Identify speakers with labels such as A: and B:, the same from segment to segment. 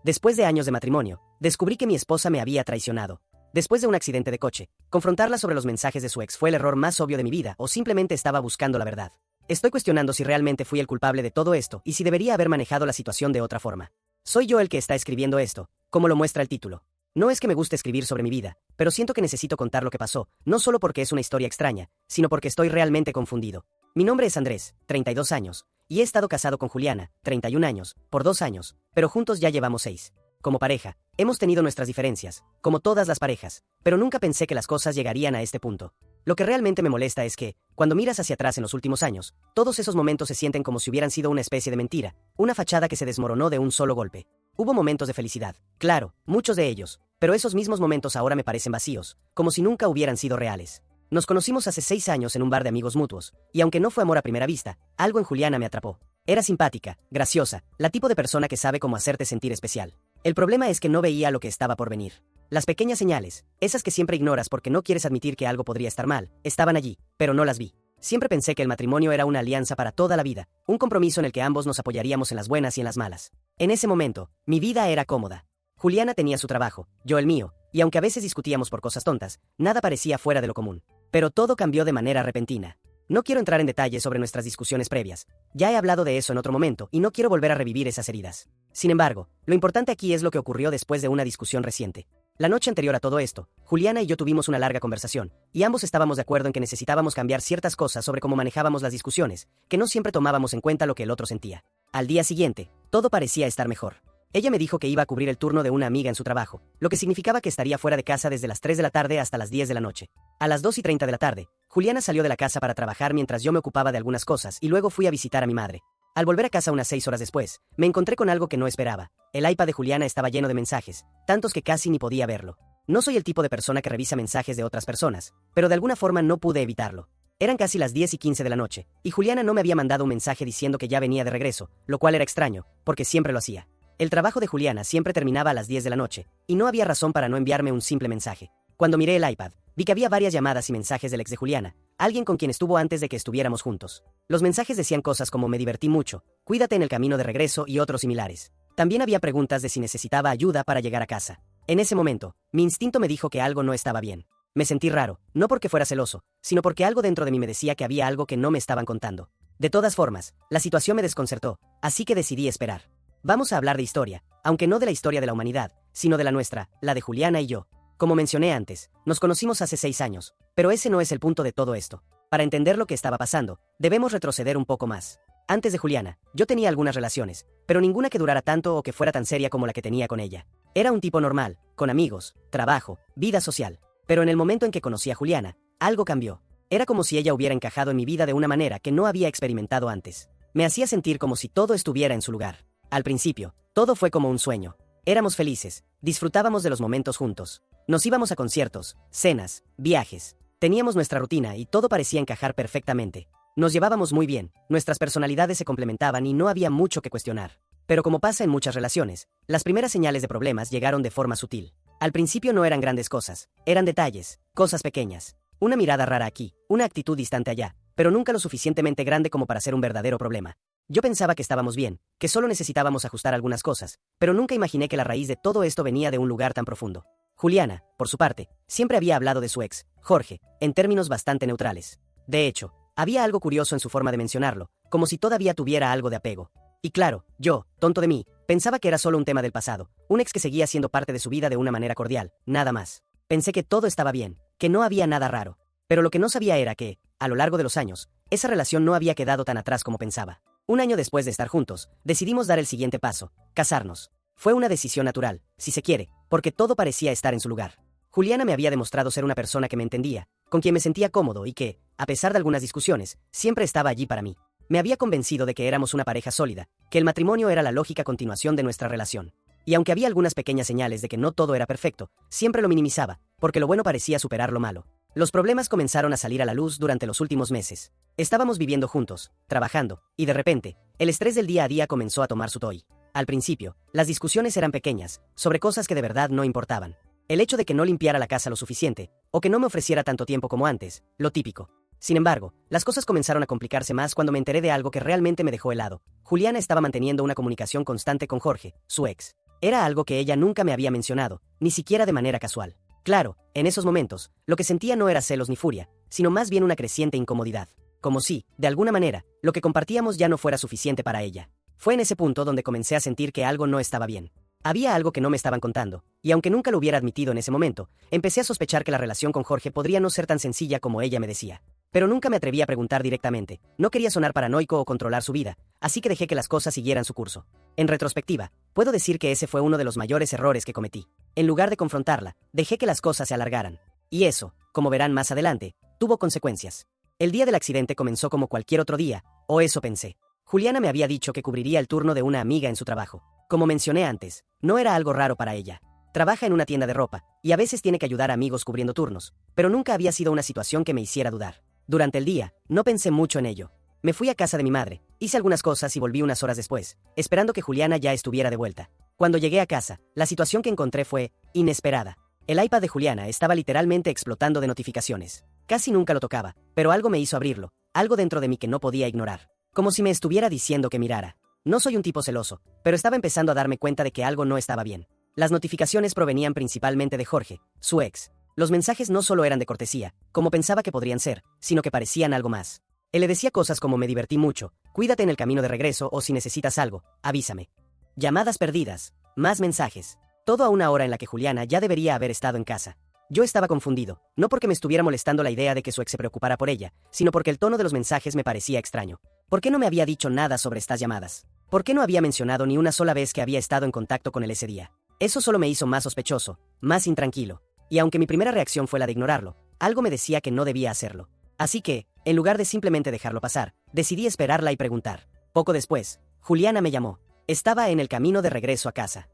A: Después de años de matrimonio, descubrí que mi esposa me había traicionado. Después de un accidente de coche, confrontarla sobre los mensajes de su ex fue el error más obvio de mi vida o simplemente estaba buscando la verdad. Estoy cuestionando si realmente fui el culpable de todo esto y si debería haber manejado la situación de otra forma. Soy yo el que está escribiendo esto, como lo muestra el título. No es que me guste escribir sobre mi vida, pero siento que necesito contar lo que pasó, no solo porque es una historia extraña, sino porque estoy realmente confundido. Mi nombre es Andrés, 32 años, y he estado casado con Juliana, 31 años, por 2 años, pero juntos ya llevamos 6. Como pareja, hemos tenido nuestras diferencias, como todas las parejas, pero nunca pensé que las cosas llegarían a este punto. Lo que realmente me molesta es que, cuando miras hacia atrás en los últimos años, todos esos momentos se sienten como si hubieran sido una especie de mentira, una fachada que se desmoronó de un solo golpe. Hubo momentos de felicidad, claro, muchos de ellos, pero esos mismos momentos ahora me parecen vacíos, como si nunca hubieran sido reales. Nos conocimos hace 6 años en un bar de amigos mutuos, y aunque no fue amor a primera vista, algo en Juliana me atrapó. Era simpática, graciosa, la tipo de persona que sabe cómo hacerte sentir especial. El problema es que no veía lo que estaba por venir. Las pequeñas señales, esas que siempre ignoras porque no quieres admitir que algo podría estar mal, estaban allí, pero no las vi. Siempre pensé que el matrimonio era una alianza para toda la vida, un compromiso en el que ambos nos apoyaríamos en las buenas y en las malas. En ese momento, mi vida era cómoda. Juliana tenía su trabajo, yo el mío, y aunque a veces discutíamos por cosas tontas, nada parecía fuera de lo común. Pero todo cambió de manera repentina. No quiero entrar en detalles sobre nuestras discusiones previas. Ya he hablado de eso en otro momento y no quiero volver a revivir esas heridas. Sin embargo, lo importante aquí es lo que ocurrió después de una discusión reciente. La noche anterior a todo esto, Juliana y yo tuvimos una larga conversación, y ambos estábamos de acuerdo en que necesitábamos cambiar ciertas cosas sobre cómo manejábamos las discusiones, que no siempre tomábamos en cuenta lo que el otro sentía. Al día siguiente, todo parecía estar mejor. Ella me dijo que iba a cubrir el turno de una amiga en su trabajo, lo que significaba que estaría fuera de casa desde las 3 de la tarde hasta las 10 de la noche. A las 2:30 de la tarde, Juliana salió de la casa para trabajar mientras yo me ocupaba de algunas cosas y luego fui a visitar a mi madre. Al volver a casa unas 6 horas después, me encontré con algo que no esperaba. El iPad de Juliana estaba lleno de mensajes, tantos que casi ni podía verlo. No soy el tipo de persona que revisa mensajes de otras personas, pero de alguna forma no pude evitarlo. Eran casi las 10:15 de la noche, y Juliana no me había mandado un mensaje diciendo que ya venía de regreso, lo cual era extraño, porque siempre lo hacía. El trabajo de Juliana siempre terminaba a las 10 de la noche, y no había razón para no enviarme un simple mensaje. Cuando miré el iPad, vi que había varias llamadas y mensajes del ex de Juliana, alguien con quien estuvo antes de que estuviéramos juntos. Los mensajes decían cosas como me divertí mucho, cuídate en el camino de regreso y otros similares. También había preguntas de si necesitaba ayuda para llegar a casa. En ese momento, mi instinto me dijo que algo no estaba bien. Me sentí raro, no porque fuera celoso, sino porque algo dentro de mí me decía que había algo que no me estaban contando. De todas formas, la situación me desconcertó, así que decidí esperar. Vamos a hablar de historia, aunque no de la historia de la humanidad, sino de la nuestra, la de Juliana y yo. Como mencioné antes, nos conocimos hace 6 años, pero ese no es el punto de todo esto. Para entender lo que estaba pasando, debemos retroceder un poco más. Antes de Juliana, yo tenía algunas relaciones, pero ninguna que durara tanto o que fuera tan seria como la que tenía con ella. Era un tipo normal, con amigos, trabajo, vida social. Pero en el momento en que conocí a Juliana, algo cambió. Era como si ella hubiera encajado en mi vida de una manera que no había experimentado antes. Me hacía sentir como si todo estuviera en su lugar. Al principio, todo fue como un sueño. Éramos felices, disfrutábamos de los momentos juntos. Nos íbamos a conciertos, cenas, viajes. Teníamos nuestra rutina y todo parecía encajar perfectamente. Nos llevábamos muy bien, nuestras personalidades se complementaban y no había mucho que cuestionar. Pero como pasa en muchas relaciones, las primeras señales de problemas llegaron de forma sutil. Al principio no eran grandes cosas, eran detalles, cosas pequeñas. Una mirada rara aquí, una actitud distante allá, pero nunca lo suficientemente grande como para ser un verdadero problema. Yo pensaba que estábamos bien, que solo necesitábamos ajustar algunas cosas, pero nunca imaginé que la raíz de todo esto venía de un lugar tan profundo. Juliana, por su parte, siempre había hablado de su ex, Jorge, en términos bastante neutrales. De hecho, había algo curioso en su forma de mencionarlo, como si todavía tuviera algo de apego. Y claro, yo, tonto de mí, pensaba que era solo un tema del pasado, un ex que seguía siendo parte de su vida de una manera cordial, nada más. Pensé que todo estaba bien, que no había nada raro. Pero lo que no sabía era que, a lo largo de los años, esa relación no había quedado tan atrás como pensaba. Un año después de estar juntos, decidimos dar el siguiente paso, casarnos. Fue una decisión natural, si se quiere, porque todo parecía estar en su lugar. Juliana me había demostrado ser una persona que me entendía, con quien me sentía cómodo y que, a pesar de algunas discusiones, siempre estaba allí para mí. Me había convencido de que éramos una pareja sólida, que el matrimonio era la lógica continuación de nuestra relación. Y aunque había algunas pequeñas señales de que no todo era perfecto, siempre lo minimizaba, porque lo bueno parecía superar lo malo. Los problemas comenzaron a salir a la luz durante los últimos meses. Estábamos viviendo juntos, trabajando, y de repente, el estrés del día a día comenzó a tomar su toll. Al principio, las discusiones eran pequeñas, sobre cosas que de verdad no importaban. El hecho de que no limpiara la casa lo suficiente, o que no me ofreciera tanto tiempo como antes, lo típico. Sin embargo, las cosas comenzaron a complicarse más cuando me enteré de algo que realmente me dejó helado. Juliana estaba manteniendo una comunicación constante con Jorge, su ex. Era algo que ella nunca me había mencionado, ni siquiera de manera casual. Claro, en esos momentos, lo que sentía no era celos ni furia, sino más bien una creciente incomodidad. Como si, de alguna manera, lo que compartíamos ya no fuera suficiente para ella. Fue en ese punto donde comencé a sentir que algo no estaba bien. Había algo que no me estaban contando, y aunque nunca lo hubiera admitido en ese momento, empecé a sospechar que la relación con Jorge podría no ser tan sencilla como ella me decía. Pero nunca me atreví a preguntar directamente, no quería sonar paranoico o controlar su vida, así que dejé que las cosas siguieran su curso. En retrospectiva, puedo decir que ese fue uno de los mayores errores que cometí. En lugar de confrontarla, dejé que las cosas se alargaran. Y eso, como verán más adelante, tuvo consecuencias. El día del accidente comenzó como cualquier otro día, o eso pensé. Juliana me había dicho que cubriría el turno de una amiga en su trabajo. Como mencioné antes, no era algo raro para ella. Trabaja en una tienda de ropa, y a veces tiene que ayudar a amigos cubriendo turnos, pero nunca había sido una situación que me hiciera dudar. Durante el día, no pensé mucho en ello. Me fui a casa de mi madre, hice algunas cosas y volví unas horas después, esperando que Juliana ya estuviera de vuelta. Cuando llegué a casa, la situación que encontré fue inesperada. El iPad de Juliana estaba literalmente explotando de notificaciones. Casi nunca lo tocaba, pero algo me hizo abrirlo, algo dentro de mí que no podía ignorar. Como si me estuviera diciendo que mirara. No soy un tipo celoso, pero estaba empezando a darme cuenta de que algo no estaba bien. Las notificaciones provenían principalmente de Jorge, su ex. Los mensajes no solo eran de cortesía, como pensaba que podrían ser, sino que parecían algo más. Él le decía cosas como me divertí mucho, cuídate en el camino de regreso o si necesitas algo, avísame. Llamadas perdidas, más mensajes. Todo a una hora en la que Juliana ya debería haber estado en casa. Yo estaba confundido, no porque me estuviera molestando la idea de que su ex se preocupara por ella, sino porque el tono de los mensajes me parecía extraño. ¿Por qué no me había dicho nada sobre estas llamadas? ¿Por qué no había mencionado ni una sola vez que había estado en contacto con él ese día? Eso solo me hizo más sospechoso, más intranquilo. Y aunque mi primera reacción fue la de ignorarlo, algo me decía que no debía hacerlo. Así que, en lugar de simplemente dejarlo pasar, decidí esperarla y preguntar. Poco después, Juliana me llamó. Estaba en el camino de regreso a casa.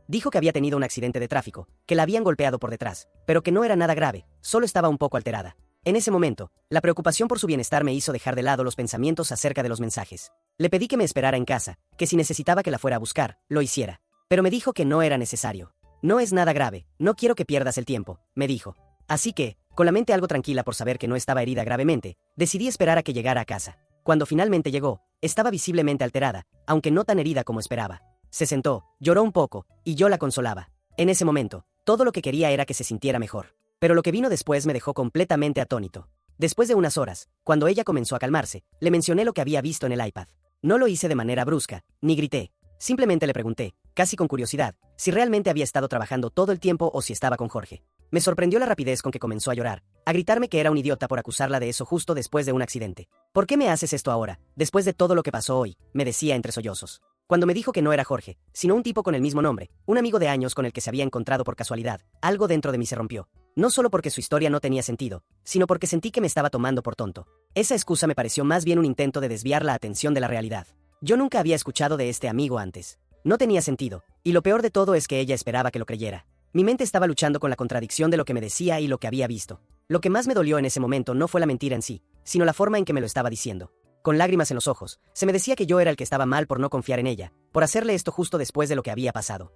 A: Dijo que había tenido un accidente de tráfico, que la habían golpeado por detrás, pero que no era nada grave, solo estaba un poco alterada. En ese momento, la preocupación por su bienestar me hizo dejar de lado los pensamientos acerca de los mensajes. Le pedí que me esperara en casa, que si necesitaba que la fuera a buscar, lo hiciera. Pero me dijo que no era necesario. No es nada grave, no quiero que pierdas el tiempo, me dijo. Así que, con la mente algo tranquila por saber que no estaba herida gravemente, decidí esperar a que llegara a casa. Cuando finalmente llegó, estaba visiblemente alterada, aunque no tan herida como esperaba. Se sentó, lloró un poco, y yo la consolaba. En ese momento, todo lo que quería era que se sintiera mejor. Pero lo que vino después me dejó completamente atónito. Después de unas horas, cuando ella comenzó a calmarse, le mencioné lo que había visto en el iPad. No lo hice de manera brusca, ni grité. Simplemente le pregunté, casi con curiosidad, si realmente había estado trabajando todo el tiempo o si estaba con Jorge. Me sorprendió la rapidez con que comenzó a llorar, a gritarme que era un idiota por acusarla de eso justo después de un accidente. ¿Por qué me haces esto ahora, después de todo lo que pasó hoy?, me decía entre sollozos. Cuando me dijo que no era Jorge, sino un tipo con el mismo nombre, un amigo de años con el que se había encontrado por casualidad, algo dentro de mí se rompió. No solo porque su historia no tenía sentido, sino porque sentí que me estaba tomando por tonto. Esa excusa me pareció más bien un intento de desviar la atención de la realidad. Yo nunca había escuchado de este amigo antes. No tenía sentido, y lo peor de todo es que ella esperaba que lo creyera. Mi mente estaba luchando con la contradicción de lo que me decía y lo que había visto. Lo que más me dolió en ese momento no fue la mentira en sí, sino la forma en que me lo estaba diciendo. Con lágrimas en los ojos, se me decía que yo era el que estaba mal por no confiar en ella, por hacerle esto justo después de lo que había pasado.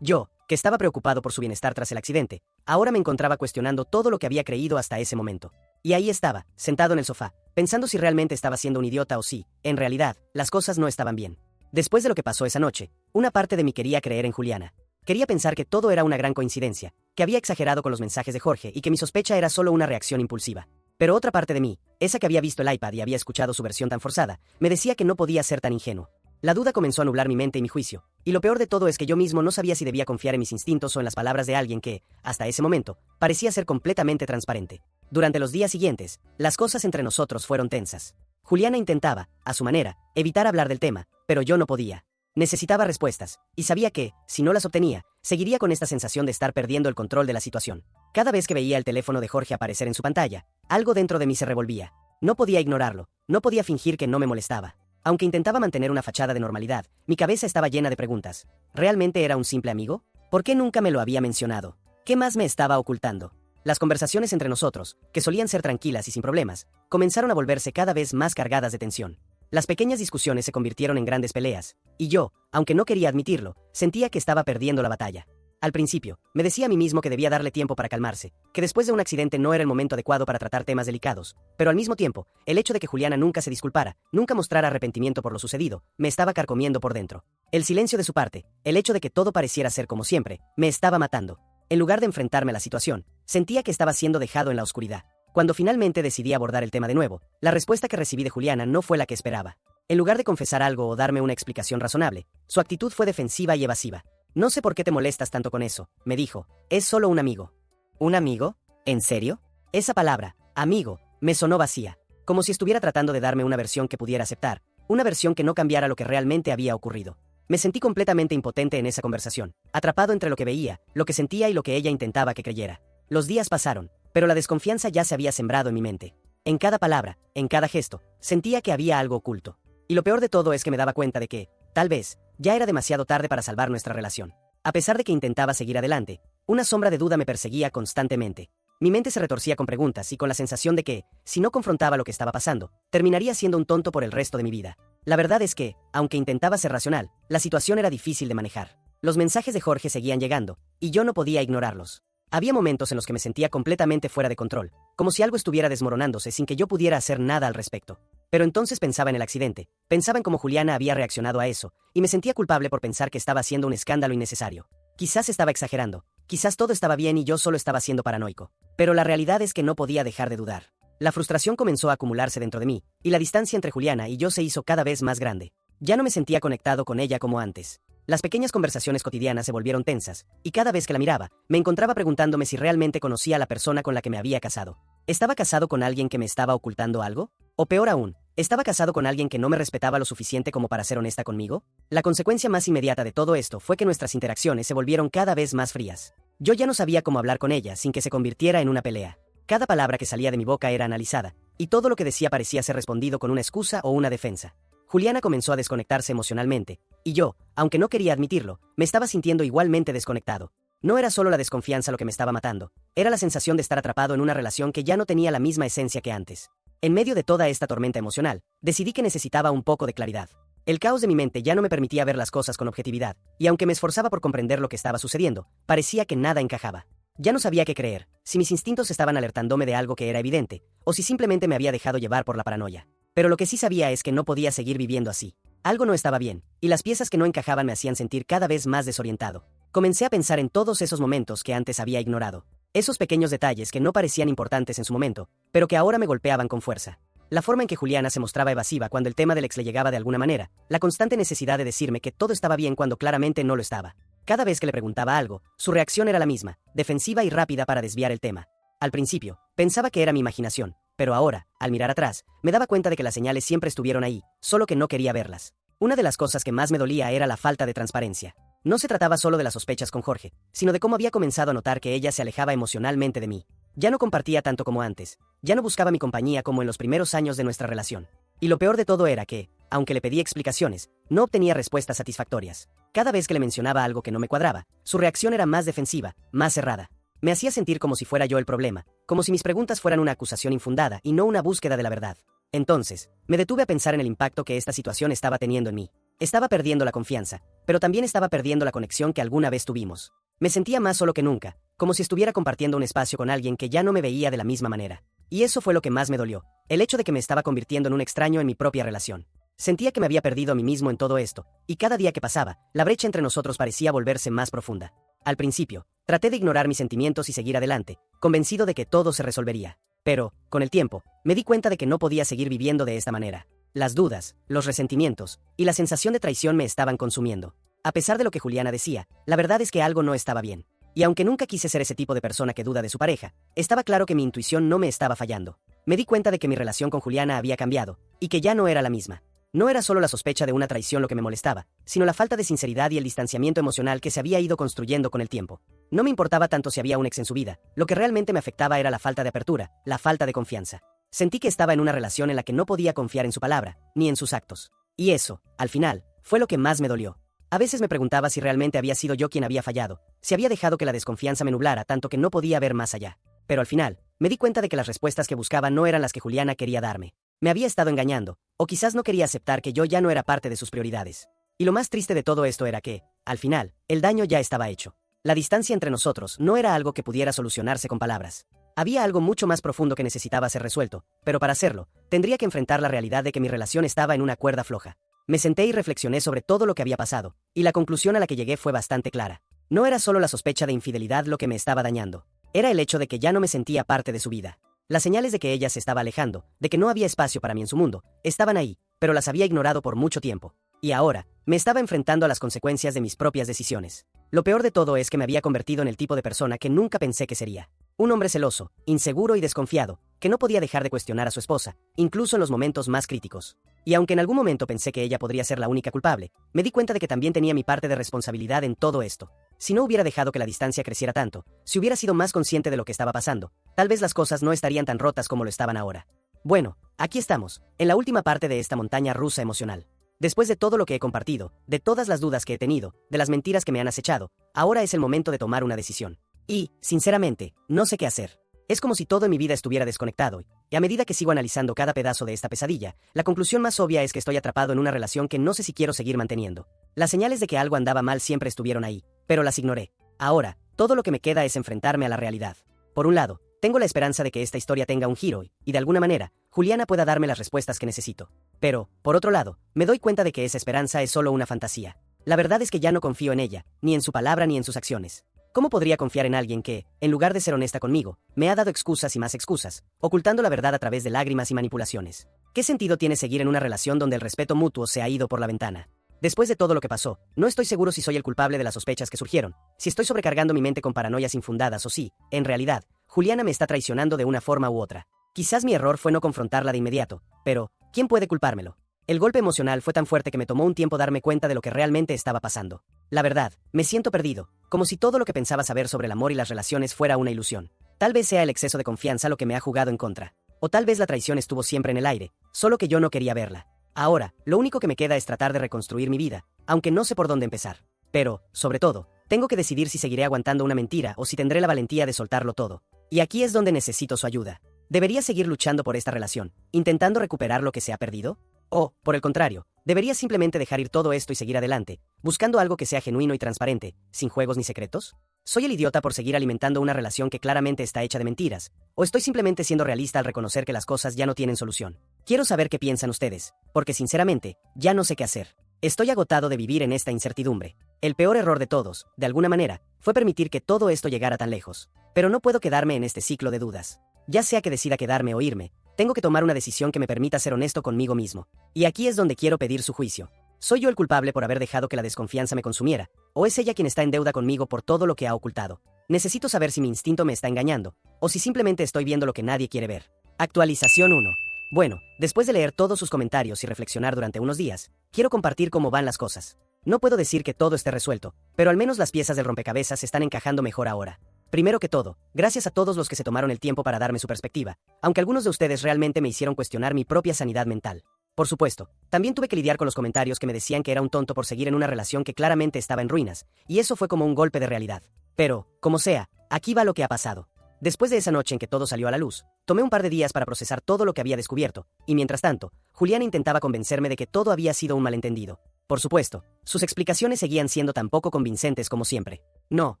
A: Yo, que estaba preocupado por su bienestar tras el accidente, ahora me encontraba cuestionando todo lo que había creído hasta ese momento. Y ahí estaba, sentado en el sofá, pensando si realmente estaba siendo un idiota o si, en realidad, las cosas no estaban bien. Después de lo que pasó esa noche, una parte de mí quería creer en Juliana. Quería pensar que todo era una gran coincidencia, que había exagerado con los mensajes de Jorge y que mi sospecha era solo una reacción impulsiva. Pero otra parte de mí, esa que había visto el iPad y había escuchado su versión tan forzada, me decía que no podía ser tan ingenuo. La duda comenzó a nublar mi mente y mi juicio, y lo peor de todo es que yo mismo no sabía si debía confiar en mis instintos o en las palabras de alguien que, hasta ese momento, parecía ser completamente transparente. Durante los días siguientes, las cosas entre nosotros fueron tensas. Juliana intentaba, a su manera, evitar hablar del tema, pero yo no podía. Necesitaba respuestas, y sabía que, si no las obtenía, seguiría con esta sensación de estar perdiendo el control de la situación. Cada vez que veía el teléfono de Jorge aparecer en su pantalla, algo dentro de mí se revolvía. No podía ignorarlo, no podía fingir que no me molestaba. Aunque intentaba mantener una fachada de normalidad, mi cabeza estaba llena de preguntas. ¿Realmente era un simple amigo? ¿Por qué nunca me lo había mencionado? ¿Qué más me estaba ocultando? Las conversaciones entre nosotros, que solían ser tranquilas y sin problemas, comenzaron a volverse cada vez más cargadas de tensión. Las pequeñas discusiones se convirtieron en grandes peleas, y yo, aunque no quería admitirlo, sentía que estaba perdiendo la batalla. Al principio, me decía a mí mismo que debía darle tiempo para calmarse, que después de un accidente no era el momento adecuado para tratar temas delicados, pero al mismo tiempo, el hecho de que Juliana nunca se disculpara, nunca mostrara arrepentimiento por lo sucedido, me estaba carcomiendo por dentro. El silencio de su parte, el hecho de que todo pareciera ser como siempre, me estaba matando. En lugar de enfrentarme a la situación, sentía que estaba siendo dejado en la oscuridad. Cuando finalmente decidí abordar el tema de nuevo, la respuesta que recibí de Juliana no fue la que esperaba. En lugar de confesar algo o darme una explicación razonable, su actitud fue defensiva y evasiva. No sé por qué te molestas tanto con eso, me dijo. Es solo un amigo. ¿Un amigo? ¿En serio? Esa palabra, amigo, me sonó vacía, como si estuviera tratando de darme una versión que pudiera aceptar, una versión que no cambiara lo que realmente había ocurrido. Me sentí completamente impotente en esa conversación, atrapado entre lo que veía, lo que sentía y lo que ella intentaba que creyera. Los días pasaron, pero la desconfianza ya se había sembrado en mi mente. En cada palabra, en cada gesto, sentía que había algo oculto. Y lo peor de todo es que me daba cuenta de que, tal vez, ya era demasiado tarde para salvar nuestra relación. A pesar de que intentaba seguir adelante, una sombra de duda me perseguía constantemente. Mi mente se retorcía con preguntas y con la sensación de que, si no confrontaba lo que estaba pasando, terminaría siendo un tonto por el resto de mi vida. La verdad es que, aunque intentaba ser racional, la situación era difícil de manejar. Los mensajes de Jorge seguían llegando, y yo no podía ignorarlos. Había momentos en los que me sentía completamente fuera de control, como si algo estuviera desmoronándose sin que yo pudiera hacer nada al respecto. Pero entonces pensaba en el accidente, pensaba en cómo Juliana había reaccionado a eso, y me sentía culpable por pensar que estaba haciendo un escándalo innecesario. Quizás estaba exagerando, quizás todo estaba bien y yo solo estaba siendo paranoico. Pero la realidad es que no podía dejar de dudar. La frustración comenzó a acumularse dentro de mí, y la distancia entre Juliana y yo se hizo cada vez más grande. Ya no me sentía conectado con ella como antes. Las pequeñas conversaciones cotidianas se volvieron tensas, y cada vez que la miraba, me encontraba preguntándome si realmente conocía a la persona con la que me había casado. ¿Estaba casado con alguien que me estaba ocultando algo? O peor aún, ¿estaba casado con alguien que no me respetaba lo suficiente como para ser honesta conmigo? La consecuencia más inmediata de todo esto fue que nuestras interacciones se volvieron cada vez más frías. Yo ya no sabía cómo hablar con ella sin que se convirtiera en una pelea. Cada palabra que salía de mi boca era analizada, y todo lo que decía parecía ser respondido con una excusa o una defensa. Juliana comenzó a desconectarse emocionalmente, y yo, aunque no quería admitirlo, me estaba sintiendo igualmente desconectado. No era solo la desconfianza lo que me estaba matando, era la sensación de estar atrapado en una relación que ya no tenía la misma esencia que antes. En medio de toda esta tormenta emocional, decidí que necesitaba un poco de claridad. El caos de mi mente ya no me permitía ver las cosas con objetividad, y aunque me esforzaba por comprender lo que estaba sucediendo, parecía que nada encajaba. Ya no sabía qué creer, si mis instintos estaban alertándome de algo que era evidente, o si simplemente me había dejado llevar por la paranoia. Pero lo que sí sabía es que no podía seguir viviendo así. Algo no estaba bien, y las piezas que no encajaban me hacían sentir cada vez más desorientado. Comencé a pensar en todos esos momentos que antes había ignorado. Esos pequeños detalles que no parecían importantes en su momento, pero que ahora me golpeaban con fuerza. La forma en que Juliana se mostraba evasiva cuando el tema del ex le llegaba de alguna manera, la constante necesidad de decirme que todo estaba bien cuando claramente no lo estaba. Cada vez que le preguntaba algo, su reacción era la misma, defensiva y rápida para desviar el tema. Al principio, pensaba que era mi imaginación, pero ahora, al mirar atrás, me daba cuenta de que las señales siempre estuvieron ahí, solo que no quería verlas. Una de las cosas que más me dolía era la falta de transparencia. No se trataba solo de las sospechas con Jorge, sino de cómo había comenzado a notar que ella se alejaba emocionalmente de mí. Ya no compartía tanto como antes, ya no buscaba mi compañía como en los primeros años de nuestra relación. Y lo peor de todo era que, aunque le pedí explicaciones, no obtenía respuestas satisfactorias. Cada vez que le mencionaba algo que no me cuadraba, su reacción era más defensiva, más cerrada. Me hacía sentir como si fuera yo el problema, como si mis preguntas fueran una acusación infundada y no una búsqueda de la verdad. Entonces, me detuve a pensar en el impacto que esta situación estaba teniendo en mí. Estaba perdiendo la confianza, pero también estaba perdiendo la conexión que alguna vez tuvimos. Me sentía más solo que nunca, como si estuviera compartiendo un espacio con alguien que ya no me veía de la misma manera. Y eso fue lo que más me dolió, el hecho de que me estaba convirtiendo en un extraño en mi propia relación. Sentía que me había perdido a mí mismo en todo esto, y cada día que pasaba, la brecha entre nosotros parecía volverse más profunda. Al principio, traté de ignorar mis sentimientos y seguir adelante, convencido de que todo se resolvería. Pero, con el tiempo, me di cuenta de que no podía seguir viviendo de esta manera. Las dudas, los resentimientos y la sensación de traición me estaban consumiendo. A pesar de lo que Juliana decía, la verdad es que algo no estaba bien. Y aunque nunca quise ser ese tipo de persona que duda de su pareja, estaba claro que mi intuición no me estaba fallando. Me di cuenta de que mi relación con Juliana había cambiado, y que ya no era la misma. No era solo la sospecha de una traición lo que me molestaba, sino la falta de sinceridad y el distanciamiento emocional que se había ido construyendo con el tiempo. No me importaba tanto si había un ex en su vida, lo que realmente me afectaba era la falta de apertura, la falta de confianza. Sentí que estaba en una relación en la que no podía confiar en su palabra, ni en sus actos. Y eso, al final, fue lo que más me dolió. A veces me preguntaba si realmente había sido yo quien había fallado, si había dejado que la desconfianza me nublara tanto que no podía ver más allá. Pero al final, me di cuenta de que las respuestas que buscaba no eran las que Juliana quería darme. Me había estado engañando, o quizás no quería aceptar que yo ya no era parte de sus prioridades. Y lo más triste de todo esto era que, al final, el daño ya estaba hecho. La distancia entre nosotros no era algo que pudiera solucionarse con palabras. Había algo mucho más profundo que necesitaba ser resuelto, pero para hacerlo, tendría que enfrentar la realidad de que mi relación estaba en una cuerda floja. Me senté y reflexioné sobre todo lo que había pasado, y la conclusión a la que llegué fue bastante clara. No era solo la sospecha de infidelidad lo que me estaba dañando. Era el hecho de que ya no me sentía parte de su vida. Las señales de que ella se estaba alejando, de que no había espacio para mí en su mundo, estaban ahí, pero las había ignorado por mucho tiempo. Y ahora, me estaba enfrentando a las consecuencias de mis propias decisiones. Lo peor de todo es que me había convertido en el tipo de persona que nunca pensé que sería. Un hombre celoso, inseguro y desconfiado, que no podía dejar de cuestionar a su esposa, incluso en los momentos más críticos. Y aunque en algún momento pensé que ella podría ser la única culpable, me di cuenta de que también tenía mi parte de responsabilidad en todo esto. Si no hubiera dejado que la distancia creciera tanto, si hubiera sido más consciente de lo que estaba pasando, tal vez las cosas no estarían tan rotas como lo estaban ahora. Bueno, aquí estamos, en la última parte de esta montaña rusa emocional. Después de todo lo que he compartido, de todas las dudas que he tenido, de las mentiras que me han acechado, ahora es el momento de tomar una decisión. Y, sinceramente, no sé qué hacer. Es como si todo en mi vida estuviera desconectado, y a medida que sigo analizando cada pedazo de esta pesadilla, la conclusión más obvia es que estoy atrapado en una relación que no sé si quiero seguir manteniendo. Las señales de que algo andaba mal siempre estuvieron ahí, pero las ignoré. Ahora, todo lo que me queda es enfrentarme a la realidad. Por un lado, tengo la esperanza de que esta historia tenga un giro y, de alguna manera, Juliana pueda darme las respuestas que necesito. Pero, por otro lado, me doy cuenta de que esa esperanza es solo una fantasía. La verdad es que ya no confío en ella, ni en su palabra ni en sus acciones. ¿Cómo podría confiar en alguien que, en lugar de ser honesta conmigo, me ha dado excusas y más excusas, ocultando la verdad a través de lágrimas y manipulaciones? ¿Qué sentido tiene seguir en una relación donde el respeto mutuo se ha ido por la ventana? Después de todo lo que pasó, no estoy seguro si soy el culpable de las sospechas que surgieron, si estoy sobrecargando mi mente con paranoias infundadas o si, en realidad, Juliana me está traicionando de una forma u otra. Quizás mi error fue no confrontarla de inmediato, pero, ¿quién puede culpármelo? El golpe emocional fue tan fuerte que me tomó un tiempo darme cuenta de lo que realmente estaba pasando. La verdad, me siento perdido, como si todo lo que pensaba saber sobre el amor y las relaciones fuera una ilusión. Tal vez sea el exceso de confianza lo que me ha jugado en contra. O tal vez la traición estuvo siempre en el aire, solo que yo no quería verla. Ahora, lo único que me queda es tratar de reconstruir mi vida, aunque no sé por dónde empezar. Pero, sobre todo, tengo que decidir si seguiré aguantando una mentira o si tendré la valentía de soltarlo todo. Y aquí es donde necesito su ayuda. ¿Debería seguir luchando por esta relación, intentando recuperar lo que se ha perdido? O, por el contrario, ¿debería simplemente dejar ir todo esto y seguir adelante, buscando algo que sea genuino y transparente, sin juegos ni secretos? ¿Soy el idiota por seguir alimentando una relación que claramente está hecha de mentiras? ¿O estoy simplemente siendo realista al reconocer que las cosas ya no tienen solución? Quiero saber qué piensan ustedes, porque sinceramente, ya no sé qué hacer. Estoy agotado de vivir en esta incertidumbre. El peor error de todos, de alguna manera, fue permitir que todo esto llegara tan lejos. Pero no puedo quedarme en este ciclo de dudas. Ya sea que decida quedarme o irme, tengo que tomar una decisión que me permita ser honesto conmigo mismo. Y aquí es donde quiero pedir su juicio. ¿Soy yo el culpable por haber dejado que la desconfianza me consumiera? ¿O es ella quien está en deuda conmigo por todo lo que ha ocultado? Necesito saber si mi instinto me está engañando, o si simplemente estoy viendo lo que nadie quiere ver. Actualización 1. Bueno, después de leer todos sus comentarios y reflexionar durante unos días, quiero compartir cómo van las cosas. No puedo decir que todo esté resuelto, pero al menos las piezas del rompecabezas están encajando mejor ahora. Primero que todo, gracias a todos los que se tomaron el tiempo para darme su perspectiva, aunque algunos de ustedes realmente me hicieron cuestionar mi propia sanidad mental. Por supuesto, también tuve que lidiar con los comentarios que me decían que era un tonto por seguir en una relación que claramente estaba en ruinas, y eso fue como un golpe de realidad. Pero, como sea, aquí va lo que ha pasado. Después de esa noche en que todo salió a la luz, tomé un par de días para procesar todo lo que había descubierto, y mientras tanto, Juliana intentaba convencerme de que todo había sido un malentendido. Por supuesto, sus explicaciones seguían siendo tan poco convincentes como siempre. No,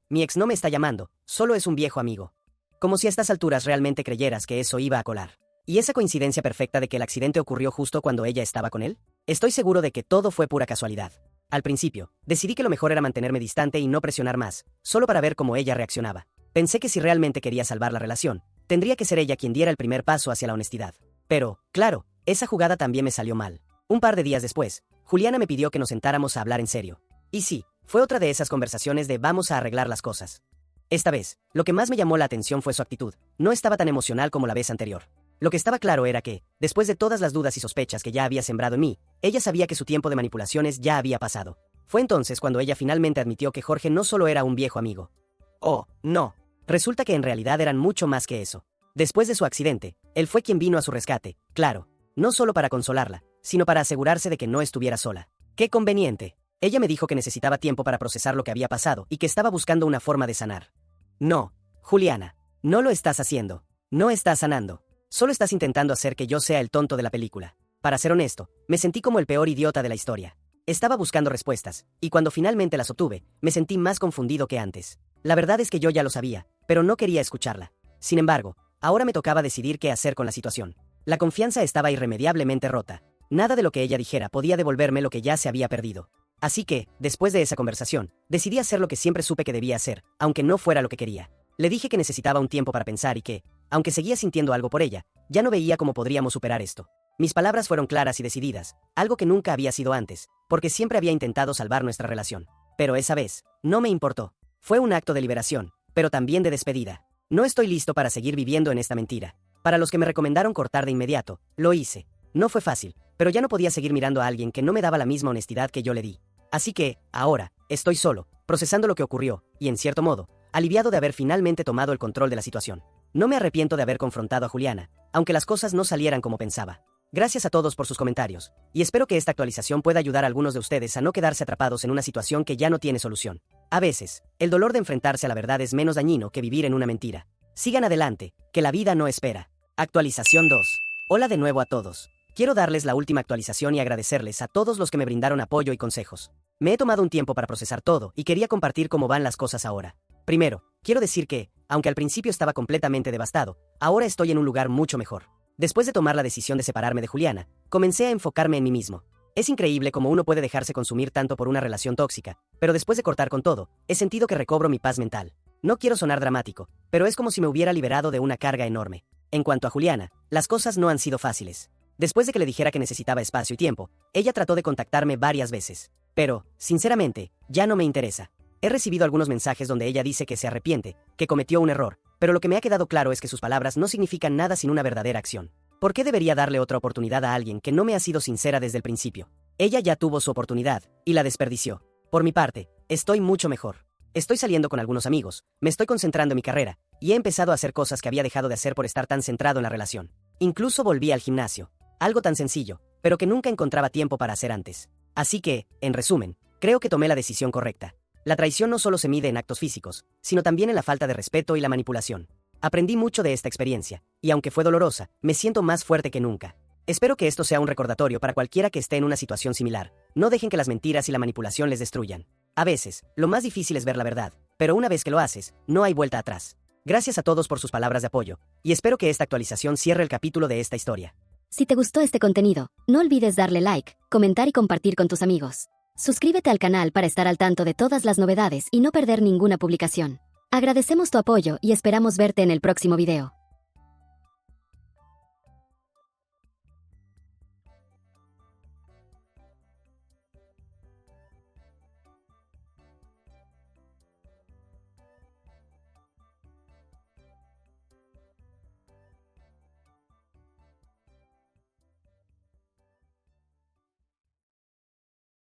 A: mi ex no me está llamando, solo es un viejo amigo. Como si a estas alturas realmente creyeras que eso iba a colar. ¿Y esa coincidencia perfecta de que el accidente ocurrió justo cuando ella estaba con él? Estoy seguro de que todo fue pura casualidad. Al principio, decidí que lo mejor era mantenerme distante y no presionar más, solo para ver cómo ella reaccionaba. Pensé que si realmente quería salvar la relación, tendría que ser ella quien diera el primer paso hacia la honestidad. Pero, claro, esa jugada también me salió mal. Un par de días después, Juliana me pidió que nos sentáramos a hablar en serio. Y sí, fue otra de esas conversaciones de vamos a arreglar las cosas. Esta vez, lo que más me llamó la atención fue su actitud. No estaba tan emocional como la vez anterior. Lo que estaba claro era que, después de todas las dudas y sospechas que ya había sembrado en mí, ella sabía que su tiempo de manipulaciones ya había pasado. Fue entonces cuando ella finalmente admitió que Jorge no solo era un viejo amigo. Oh, no. Resulta que en realidad eran mucho más que eso. Después de su accidente, él fue quien vino a su rescate, claro, no solo para consolarla, sino para asegurarse de que no estuviera sola. ¡Qué conveniente! Ella me dijo que necesitaba tiempo para procesar lo que había pasado y que estaba buscando una forma de sanar. No, Juliana, no lo estás haciendo. No estás sanando. Solo estás intentando hacer que yo sea el tonto de la película. Para ser honesto, me sentí como el peor idiota de la historia. Estaba buscando respuestas, y cuando finalmente las obtuve, me sentí más confundido que antes. La verdad es que yo ya lo sabía, pero no quería escucharla. Sin embargo, ahora me tocaba decidir qué hacer con la situación. La confianza estaba irremediablemente rota. Nada de lo que ella dijera podía devolverme lo que ya se había perdido. Así que, después de esa conversación, decidí hacer lo que siempre supe que debía hacer, aunque no fuera lo que quería. Le dije que necesitaba un tiempo para pensar y que, aunque seguía sintiendo algo por ella, ya no veía cómo podríamos superar esto. Mis palabras fueron claras y decididas, algo que nunca había sido antes, porque siempre había intentado salvar nuestra relación. Pero esa vez, no me importó. Fue un acto de liberación, pero también de despedida. No estoy listo para seguir viviendo en esta mentira. Para los que me recomendaron cortar de inmediato, lo hice. No fue fácil, pero ya no podía seguir mirando a alguien que no me daba la misma honestidad que yo le di. Así que, ahora, estoy solo, procesando lo que ocurrió, y en cierto modo, aliviado de haber finalmente tomado el control de la situación. No me arrepiento de haber confrontado a Juliana, aunque las cosas no salieran como pensaba. Gracias a todos por sus comentarios, y espero que esta actualización pueda ayudar a algunos de ustedes a no quedarse atrapados en una situación que ya no tiene solución. A veces, el dolor de enfrentarse a la verdad es menos dañino que vivir en una mentira. Sigan adelante, que la vida no espera. Actualización 2. Hola de nuevo a todos. Quiero darles la última actualización y agradecerles a todos los que me brindaron apoyo y consejos. Me he tomado un tiempo para procesar todo y quería compartir cómo van las cosas ahora. Primero, quiero decir que, aunque al principio estaba completamente devastado, ahora estoy en un lugar mucho mejor. Después de tomar la decisión de separarme de Juliana, comencé a enfocarme en mí mismo. Es increíble cómo uno puede dejarse consumir tanto por una relación tóxica, pero después de cortar con todo, he sentido que recobro mi paz mental. No quiero sonar dramático, pero es como si me hubiera liberado de una carga enorme. En cuanto a Juliana, las cosas no han sido fáciles. Después de que le dijera que necesitaba espacio y tiempo, ella trató de contactarme varias veces. Pero, sinceramente, ya no me interesa. He recibido algunos mensajes donde ella dice que se arrepiente, que cometió un error, pero lo que me ha quedado claro es que sus palabras no significan nada sin una verdadera acción. ¿Por qué debería darle otra oportunidad a alguien que no me ha sido sincera desde el principio? Ella ya tuvo su oportunidad, y la desperdició. Por mi parte, estoy mucho mejor. Estoy saliendo con algunos amigos, me estoy concentrando en mi carrera, y he empezado a hacer cosas que había dejado de hacer por estar tan centrado en la relación. Incluso volví al gimnasio. Algo tan sencillo, pero que nunca encontraba tiempo para hacer antes. Así que, en resumen, creo que tomé la decisión correcta. La traición no solo se mide en actos físicos, sino también en la falta de respeto y la manipulación. Aprendí mucho de esta experiencia, y aunque fue dolorosa, me siento más fuerte que nunca. Espero que esto sea un recordatorio para cualquiera que esté en una situación similar. No dejen que las mentiras y la manipulación les destruyan. A veces, lo más difícil es ver la verdad, pero una vez que lo haces, no hay vuelta atrás. Gracias a todos por sus palabras de apoyo, y espero que esta actualización cierre el capítulo de esta historia.
B: Si te gustó este contenido, no olvides darle like, comentar y compartir con tus amigos. Suscríbete al canal para estar al tanto de todas las novedades y no perder ninguna publicación. Agradecemos tu apoyo y esperamos verte en el próximo video.